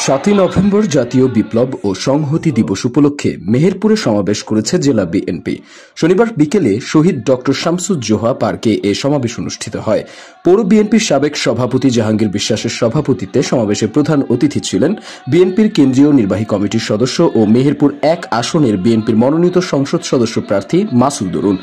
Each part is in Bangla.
7 নভেম্বর জাতীয় বিপ্লব ও সংহতি দিবস উপলক্ষে মেহেরপুরে সমাবেশ করেছে জেলা বিএনপি। শনিবার বিকেলে শহীদ ডক্টর শামসুজ্জোহা পার্কে এ সমাবেশ অনুষ্ঠিত হয়। পৌর বিএনপির সাবেক সভাপতি জাহাঙ্গীর বিশ্বাসের সভাপতিত্বে সমাবেশে প্রধান অতিথি ছিলেন বিএনপির কেন্দ্রীয় নির্বাহী কমিটির সদস্য ও মেহেরপুর 1 আসনের বিএনপির মনোনীত সংসদ সদস্য প্রার্থী মাসুদ দরুন।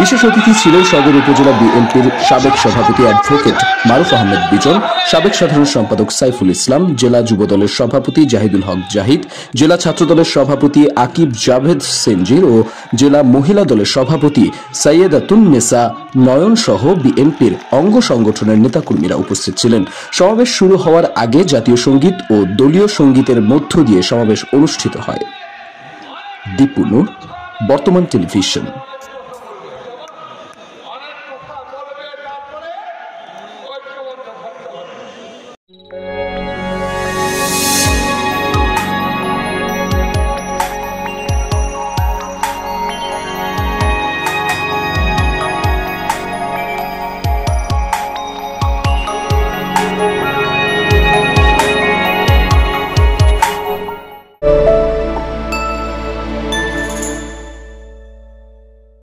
বিশেষ অতিথি ছিলেন সদর উপজেলা বিএনপির সাবেক সভাপতি অ্যাডভোকেট মারুফ আহমেদ বিজন, সাবেক সাধারণ সম্পাদক সাইফুল ইসলাম, জেলা যুব দলের সভাপতি জাহিদুল হক জাহিদ, জেলা ছাত্র দলের সভাপতি আকিব জাভেদ সেনজির ও জেলা মহিলা দলের সভাপতি সাইয়েদাতুন নেসা নয়ন সহ বিএনপির অঙ্গ সংগঠনের নেতাকর্মীরা উপস্থিত ছিলেন। সমাবেশ শুরু হওয়ার আগে জাতীয় সঙ্গীত ও দলীয় সঙ্গীতের মধ্য দিয়ে সমাবেশ অনুষ্ঠিত হয়। দীপু নূর, বর্তমান টেলিভিশন।